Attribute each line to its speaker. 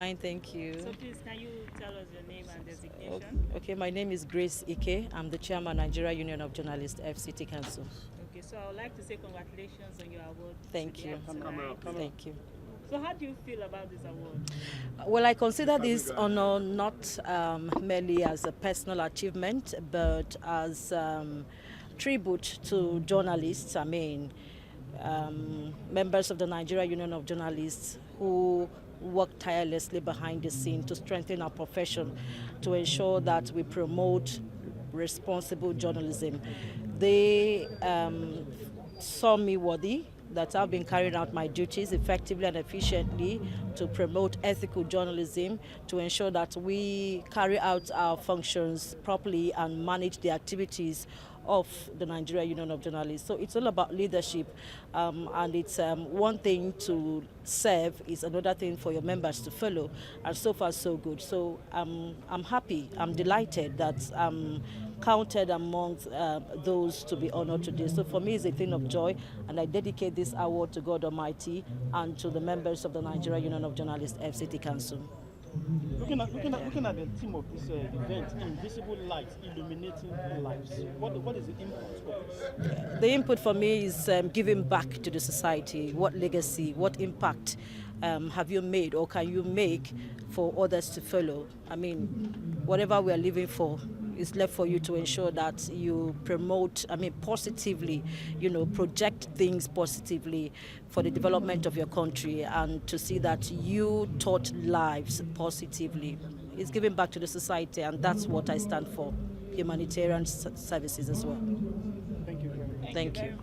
Speaker 1: Fine, thank you.
Speaker 2: So please, can you tell us your name and designation?
Speaker 1: Okay, my name is Grace Ike. I'm the chairman, Nigeria Union of Journalists, FCT Council.
Speaker 2: Okay, so I would like to say congratulations on your award.
Speaker 1: Thank you.
Speaker 2: Tonight.
Speaker 1: Thank you.
Speaker 2: So how do you feel about this award?
Speaker 1: Well, I consider this honor not merely as a personal achievement, but as tribute to journalists. Members of the Nigeria Union of Journalists who work tirelessly behind the scene to strengthen our profession, to ensure that we promote responsible journalism. They saw me worthy that I've been carrying out my duties effectively and efficiently to promote ethical journalism, to ensure that we carry out our functions properly and manage the activities of the Nigeria Union of Journalists. So it's all about leadership, and it's one thing to serve is another thing for your members to follow, and so far so good. So I'm happy, I'm delighted that I'm counted amongst those to be honored today. So for me it's a thing of joy, and I dedicate this award to God Almighty and to the members of the Nigeria Union of Journalists FCT Council.
Speaker 3: Looking at the theme of this event, invisible light illuminating lives. What is the input of this?
Speaker 1: The input for me is giving back to the society. What legacy, what impact have you made or can you make for others to follow? I mean, whatever we are living for is left for you to ensure that you promote, positively, project things positively for the development of your country, and to see that you taught lives positively. It's giving back to the society, and that's what I stand for. Humanitarian services as well.
Speaker 3: Thank you very much.
Speaker 2: Thank you.